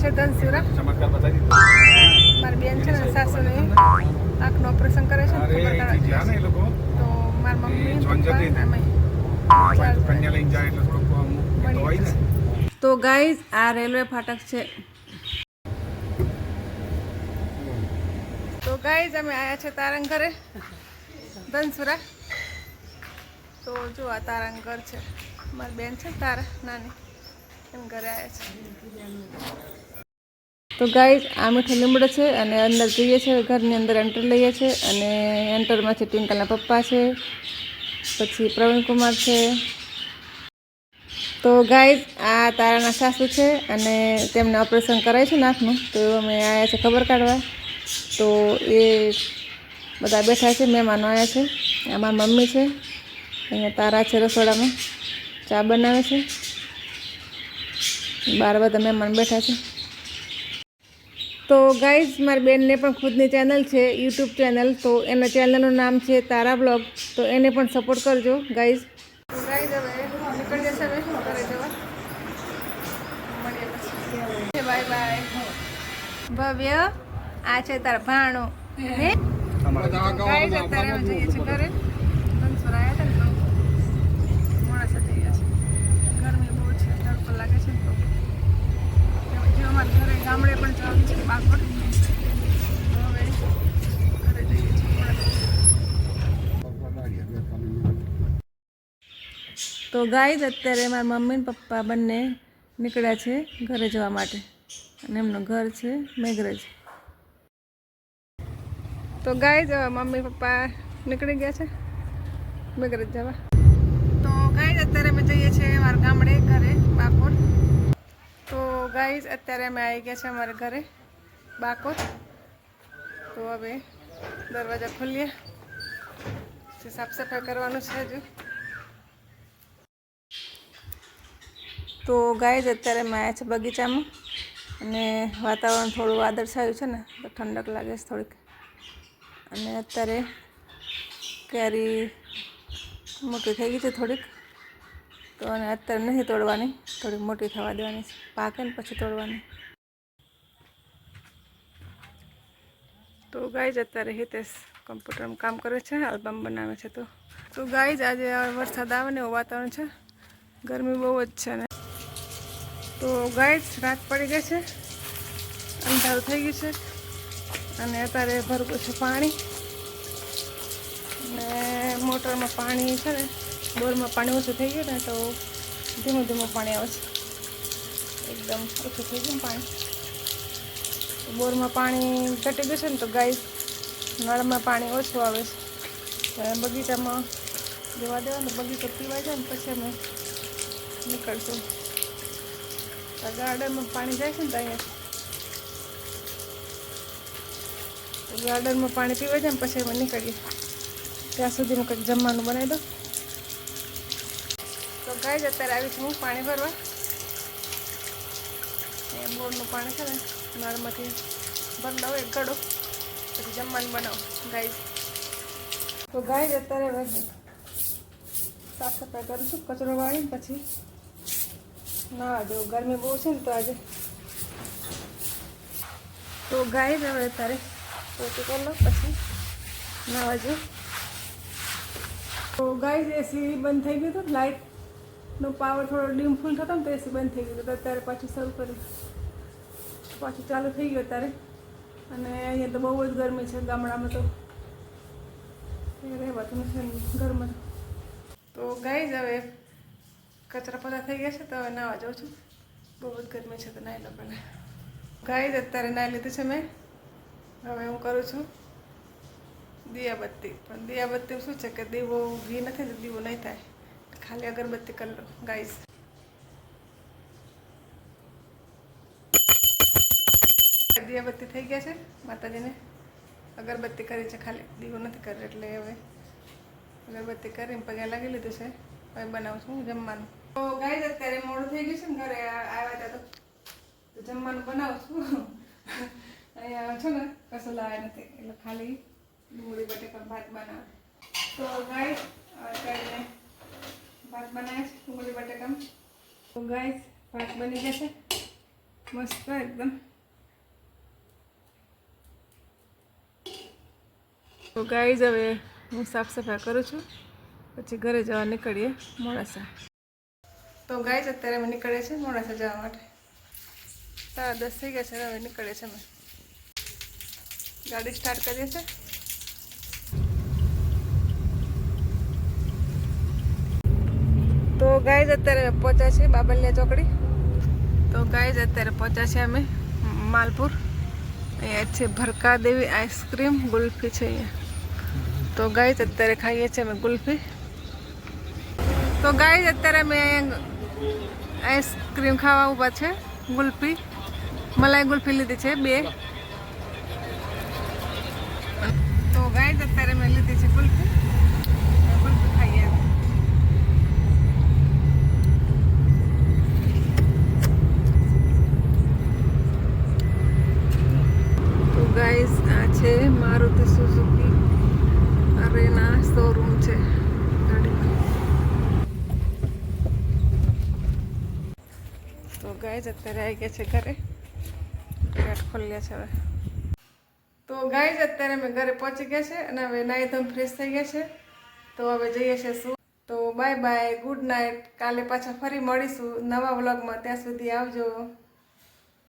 છે ધનસુરા. ચમત્કાર બતાવી દીધો. મારી બેન છે ને સાસુને આંખનું ઓપરેશન કરે છે અરે જ્યાં ને એ લોકો તો મારી મમ્મી કન્યા લઈને જાય એટલે થોડુંક હોય ને. તો ગાઈઝ આ રેલવે ફાટક છે. તો ગાઈઝ અમે આવ્યા છે તારંગ ઘરે ધનસુરા. તો જો આ તારંગ ઘર છે. મારી બેન છે તારા નાની એમ ઘરે આવ્યા છે. તો ગાઈઝ આ મીઠો લીમડો છે અને અંદર જઈએ છીએ ઘરની અંદર એન્ટર લઈએ છીએ અને એન્ટરમાં છે ટ્વિંકલના પપ્પા છે, પછી પ્રવીણ કુમાર છે. તો ગાઈઝ આ તારાના સાસુ છે અને તેમને ઓપરેશન કરાય છે નાકનું, તો અમે આવ્યા છે ખબર કાઢવા. તો એ બધા બેઠા છે, મહેમાનો આવ્યા છે. આમાં મમ્મી છે, અહીંયા તારા છે રસોડામાં ચા બનાવે છે, બહાર બધા મહેમાન બેઠા છે. તો ગાઈઝ મારી બેનને પણ ખુદની ચેનલ છે યુટ્યુબ ચેનલ, તો એના ચેનલનું નામ છે તારા બ્લોગ, તો એને પણ સપોર્ટ કરજો ગાઈઝ. તો ગાઈઝ હવે નીકળી જશે હવે ઘરે જવા. મળીએ પછી. Bye bye. ભવ્ય આ છે તારા ભાણો હે. ગાઈઝ અત્યારે અમે જઈએ છીએ ઘરે. ધનસુરા આવ્યા હતા ને તો મોડાસા થઈ ગયા છે. ગરમી બહુ છે, તડકો લાગે છે ને તો જે અમારા ઘરે ગામડે પણ જવાનું છે બાગવડ. તો હવે ઘરે જઈએ છીએ. તો ગાઈઝ અત્યારે મારા મમ્મી ને પપ્પા બંને નીકળ્યા છે ઘરે જવા માટે અને એમનું ઘર છે મેઘરજ. તો ગાઈઝ મમ્મી પપ્પા નીકળી ગયા છે મેઘરજ જવા. તો ગાઈઝ અત્યારે અમે જઈએ છીએ અમારા ગામડે ઘરે બાકોર. તો ગાઈઝ અત્યારે અમે આવી ગયા છે અમારા ઘરે બાકોર. તો હવે દરવાજા ખોલીએ, સાફ સફાઈ કરવાનું છે હજુ. તો ગાઈઝ અત્યારે અમે આવ્યા છે બગીચામાં અને વાતાવરણ થોડું વાદળછાયું છે ને તો ઠંડક લાગે છે થોડીક. અને અત્યારે કેરી મોટી થઈ ગઈ છે થોડીક, તો અને અત્યારે નથી તોડવાની, થોડીક મોટી થવા દેવાની છે, પાકે ને પછી તોડવાની. તો ગાઈઝ અત્યારે હિતેશ કમ્પ્યુટરમાં કામ કરે છે, આલ્બમ બનાવે છે. તો ગાઈઝ આજે વરસાદ આવે ને એવું વાતાવરણ છે, ગરમી બહુ જ છે ને. તો ગાઈઝ રાત પડી ગઈ છે, અંધારું થઈ ગયું છે અને અત્યારે ભરપૂર છે પાણી. અને મોટરમાં પાણી છે ને, બોરમાં પાણી ઓછું થઈ ગયું ને તો ધીમું ધીમું પાણી આવે છે, એકદમ ઓછું થઈ ગયું પાણી. બોરમાં પાણી ઘટી ગયું છે ને તો ગાઈઝ નળમાં પાણી ઓછું આવે છે. બગીચામાં જવા દેવાનું, બગીચો પીવાય જાય ને પછી અમે નીકળશું. ગાર્ડનમાં પાણી જાય છે ને તો અહીંયા ગાર્ડનમાં પાણી પીવાય જાય ને પછી અમે નીકળીએ. ત્યાં સુધીમાં કંઈક જમવાનું બનાવી દો. તો ગાઈઝ અત્યારે આવી છું હું પાણી ભરવા. એ બોરનું પાણી છે ને નળમાંથી ભરી દઉં એક ઘડો, પછી જમવાનું બનાવું ગાઈઝ. તો ગાઈઝ અત્યારે સાફ સફાઈ કરું છું, કચરો વાળીને પછી નાવા જેવું. ગરમી બહુ છે ને તો આજે. તો ગાઈઝ હવે અત્યારે પોતું કરી લો પછી નાવા જેવું. તો ગાઈઝ એસી બંધ થઈ ગયું હતું, લાઇટનો પાવર થોડો ડીમ ફૂલ થતો ને તો એસી બંધ થઈ ગયું હતું. અત્યારે પાછું શરૂ કર્યું, પાછું ચાલુ થઈ ગયું અત્યારે. અને અહીંયા તો બહુ જ ગરમી છે ગામડામાં, તો રહેવાતું નથી ઘરમાં. તો ગાઈઝ હવે કચરા પતા થઈ ગયા છે તો હવે નાવા જાઉં છું. બહુ જ ગરમી છે તો નાહી લો પહેલાં. ગાઈઝ અત્યારે નાહી લીધું છે મેં. હવે હું કરું છું દિયાબત્તી. પણ દિયાબત્તી શું છે કે દીવો ઘી નથી ને દીવો નહીં થાય, ખાલી અગરબત્તી કરી લો ગાઈઝ. દિયાબત્તી થઈ ગયા છે, માતાજીને અગરબત્તી કરી છે, ખાલી દીવો નથી કર્યો. એટલે હવે અગરબત્તી કરીને પગે લાગી લીધું છે. હવે બનાવું છું જમવાનું. તો ગાઈઝ અત્યારે મોડું થઈ ગયું છે ને, ઘરે આવ્યા હતા તો જમવાનું બનાવું છું. અહીંયા છો ને કશું લાવ્યા નથી એટલે ખાલી ડુંગળી બટેકા ભાત બનાવે. તો ગાઈઝ અત્યારે ભાત બનાવે છે ડુંગળી બટેકા. તો ગાઈઝ ભાત બની જશે મસ્ત એકદમ. તો ગાઈઝ હવે હું સાફ સફાઈ કરું છું, પછી ઘરે જવા નીકળીએ મોડાસા. તો ગાઈઝ અત્યારે અમે નીકળીએ છીએ મોડાસા જવા માટે. 10:30 થઈ ગયા છે, હવે નીકળીએ છીએ અમે. ગાડી સ્ટાર્ટ કરીએ છીએ. તો ગાઈઝ અત્યારે પહોંચ્યા છે બાબલિયા ચોકડી. તો ગાઈઝ અત્યારે પહોંચ્યા છે અમે માલપુર. અહીંયા છે ભરકા દેવી આઈસ્ક્રીમ ગુલ્ફી છે અહીંયા. તો ગાઈઝ અત્યારે ખાઈએ છીએ અમે ગુલ્ફી. તો ગાઈઝ અત્યારે અમે અહીંયા આઈસ્ક્રીમ ખાવા ઊભા છે. ગુલ્ફી મલાઈ ગુલ્ફી લીધી છે 2. તો ગાઈઝ અત્યારે મેં લીધી છે ગુલ્ફી. ગુલ્ફી ખાઈએ. તો ગાઈઝ આ છે મારુતિ સુઝુકી અરેના શોરૂમ છે ગાડીનો. તો ગાઈઝ અત્યારે આવી ગયા છે ઘરે. ગેટ ખોલ્યા છે હવે. તો ગાઈઝ અત્યારે અમે ઘરે પહોંચી ગયા છે અને હવે નાહી ધોઈને ફ્રેશ થઈ ગયા છે. તો હવે જઈએ છે શું. તો બાય બાય, ગુડ નાઇટ. કાલે પાછા ફરી મળીશું નવા વ્લોગમાં. ત્યાં સુધી આવજો.